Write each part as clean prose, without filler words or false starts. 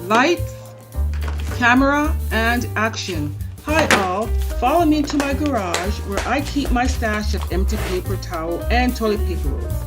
Lights, camera, and action. Hi all, follow me to my garage where I keep my stash of empty paper towel and toilet paper rolls.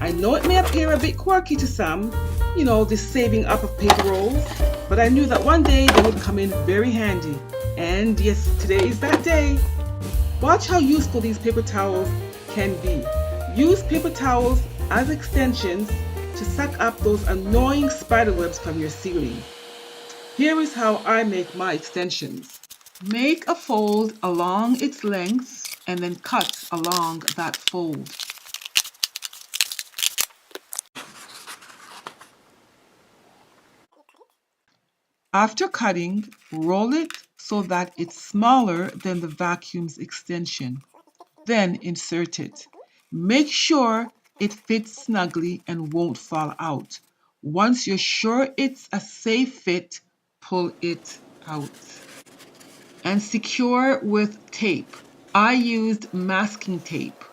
I know it may appear a bit quirky to some, this saving up of paper rolls, but I knew that one day they would come in very handy. And yes, today is that day. Watch how useful these paper towels can be. Use paper towels as extensions to suck up those annoying spider webs from your ceiling. Here is how I make my extensions. Make a fold along its length and then cut along that fold. After cutting, roll it so that it's smaller than the vacuum's extension. Then insert it. Make sure it fits snugly and won't fall out. Once you're sure it's a safe fit, pull it out. And secure with tape. I used masking tape.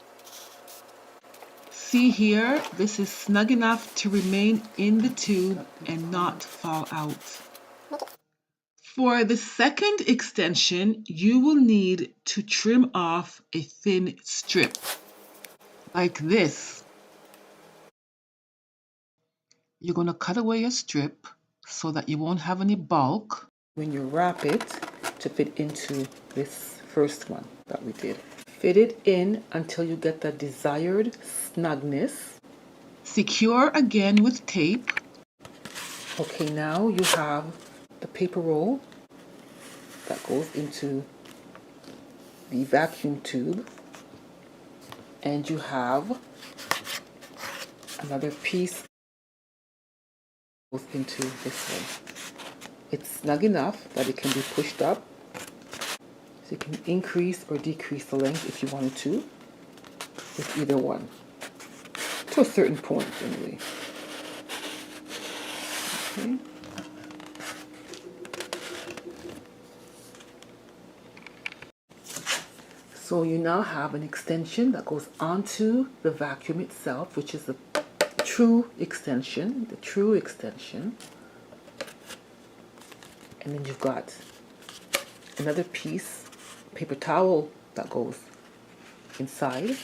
See here, this is snug enough to remain in the tube and not fall out. For the second extension, you will need to trim off a thin strip, like this. You're going to cut away a strip so that you won't have any bulk when you wrap it to fit into this first one that we did. Fit it in until you get the desired snugness. Secure again with tape. Okay, now you have the paper roll that goes into the vacuum tube, and you have another piece goes into this one. It's snug enough that it can be pushed up, so you can increase or decrease the length if you wanted to with either one, to a certain point anyway. Okay. So you now have an extension that goes onto the vacuum itself, which is the true extension, And then you've got another piece, paper towel, that goes inside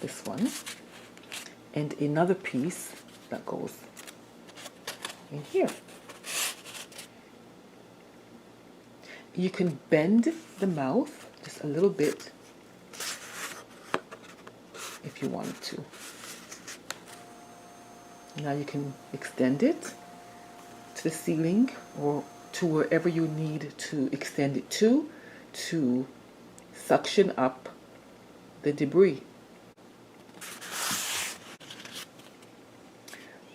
this one, and another piece that goes in here. You can bend the mouth just a little bit if you wanted to. Now you can extend it to the ceiling or to wherever you need to extend it to suction up the debris.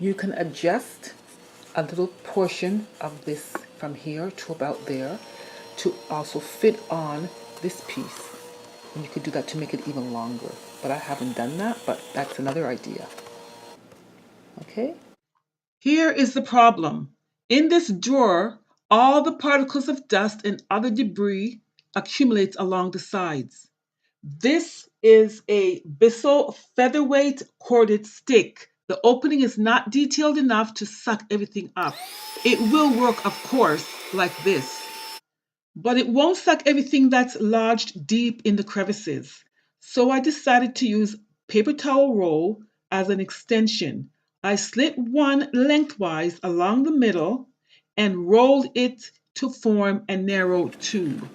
You can adjust a little portion of this from here to about there to also fit on this piece. And you could do that to make it even longer. But I haven't done that, but that's another idea. Okay? Here is the problem. In this drawer, all the particles of dust and other debris accumulate along the sides. This is a Bissell featherweight corded stick. The opening is not detailed enough to suck everything up. It will work, of course, like this, but it won't suck everything that's lodged deep in the crevices. So I decided to use paper towel roll as an extension. I slit one lengthwise along the middle and rolled it to form a narrow tube.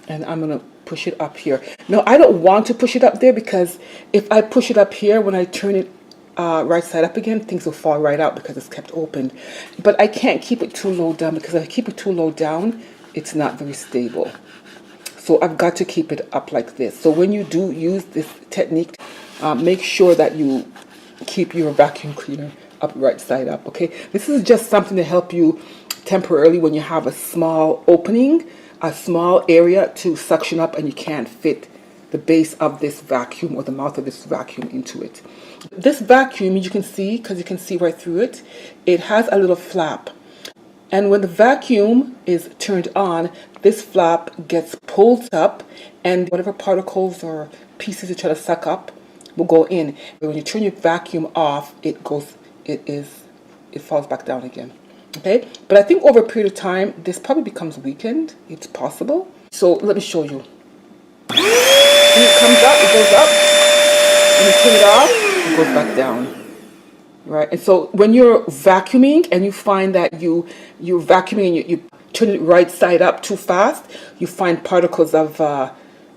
And I'm going to push it up here. No, I don't want to push it up there, because if I push it up here, when I turn it right side up again, things will fall right out because it's kept open. But I can't keep it too low down, because if I keep it too low down, it's not very stable. So I've got to keep it up like this. So when you do use this technique, make sure that you keep your vacuum cleaner up right side up, okay? This is just something to help you temporarily when you have a small opening, a small area to suction up, and you can't fit the base of this vacuum or the mouth of this vacuum into it. This vacuum, you can see, because you can see right through it, it has a little flap. And when the vacuum is turned on, this flap gets pulled up, and whatever particles or pieces you try to suck up will go in. But when you turn your vacuum off, it falls back down again. Okay, but I think over a period of time, this probably becomes weakened. It's possible. So let me show you. When it comes up, it goes up. When you turn it off, it goes back down. Right, and so when you're vacuuming and you find that you're vacuuming and you turn it right side up too fast, you find particles of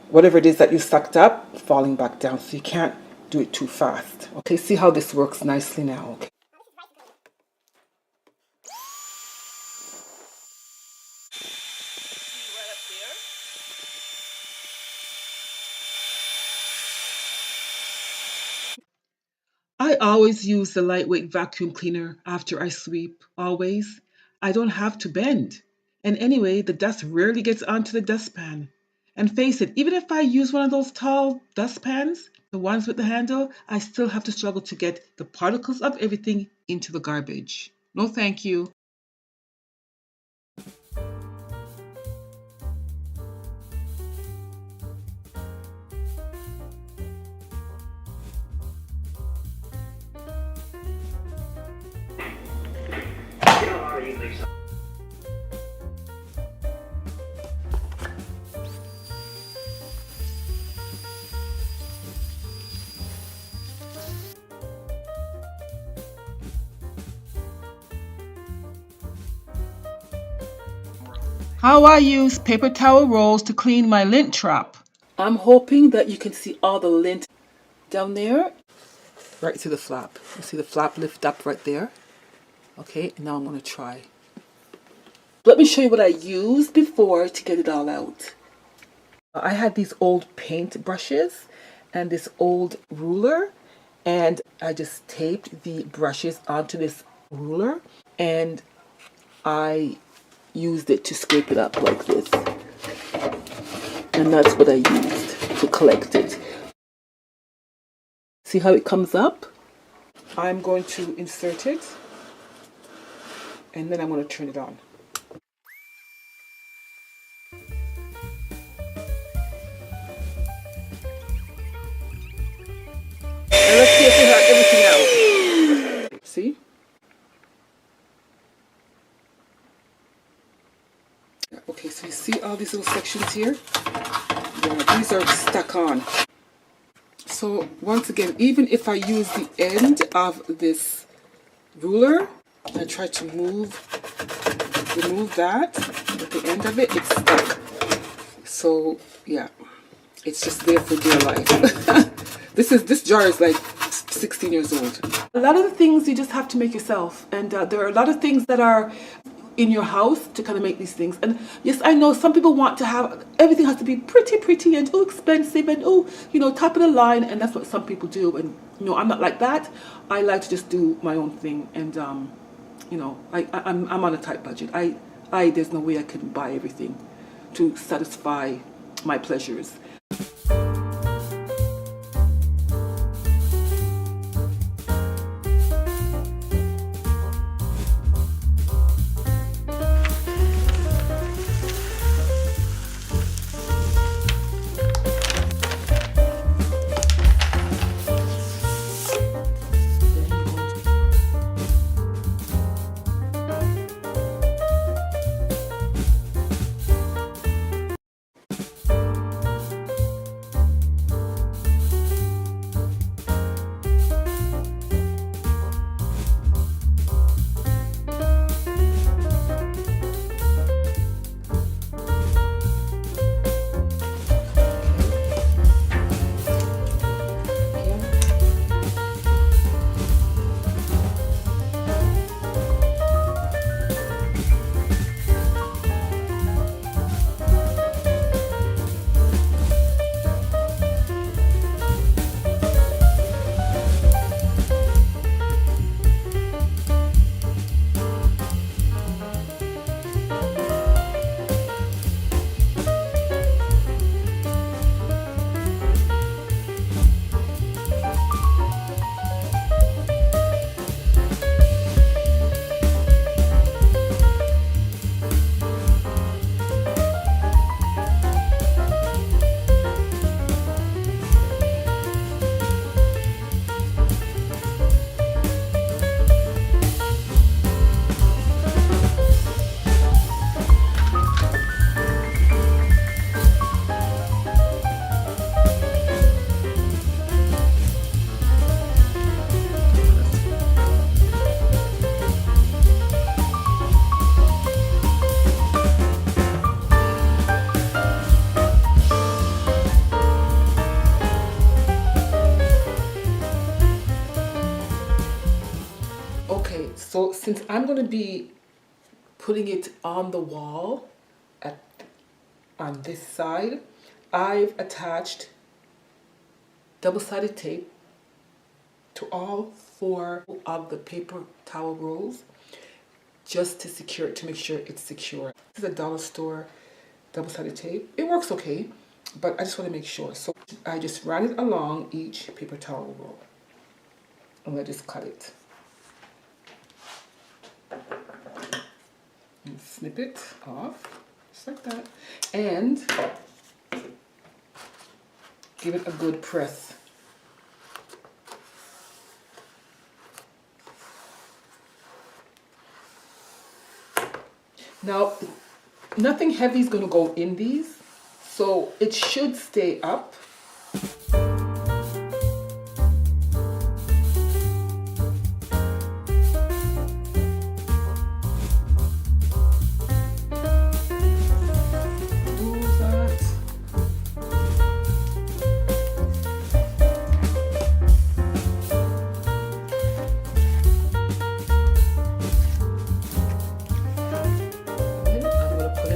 whatever it is that you sucked up falling back down. So you can't do it too fast. Okay, see how this works nicely now. Okay. I always use the lightweight vacuum cleaner after I sweep, always. I don't have to bend. And anyway, the dust rarely gets onto the dustpan. And face it, even if I use one of those tall dustpans, the ones with the handle, I still have to struggle to get the particles of everything into the garbage. No, thank you. How I use paper towel rolls to clean my lint trap. I'm hoping that you can see all the lint down there. Right to the flap. You see the flap lift up right there. Okay, now I'm going to try. Let me show you what I used before to get it all out. I had these old paint brushes and this old ruler, and I just taped the brushes onto this ruler and I used it to scrape it up like this. And that's what I used to collect it. See how it comes up? I'm going to insert it and then I'm going to turn it on. And let's see if we have everything out. See? Okay, so you see all these little sections here? Yeah, these are stuck on. So once again, even if I use the end of this ruler and try to remove that, at the end of it, it's stuck. So yeah, it's just there for dear life. This jar is like 16 years old. A lot of the things you just have to make yourself, and there are a lot of things that are in your house to kind of make these things. And yes, I know some people want to have everything has to be pretty and expensive and top of the line, and that's what some people do. And I'm not like that. I like to just do my own thing, and I'm on a tight budget. There's no way I can buy everything to satisfy my pleasures. since I'm going to be putting it on the wall on this side, I've attached double-sided tape to all 4 of the paper towel rolls just to secure it, to make sure it's secure. This is a dollar store double-sided tape. It works okay, but I just want to make sure. So I just ran it along each paper towel roll. And I just cut it. And snip it off, just like that. And give it a good press. Now, nothing heavy is going to go in these, so it should stay up.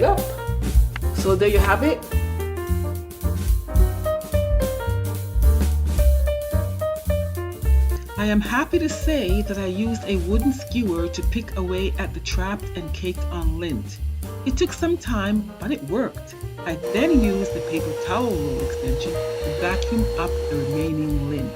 Up. So there you have it. I am happy to say that I used a wooden skewer to pick away at the trapped and caked on lint. It took some time, but it worked. I then used the paper towel roll extension to vacuum up the remaining lint.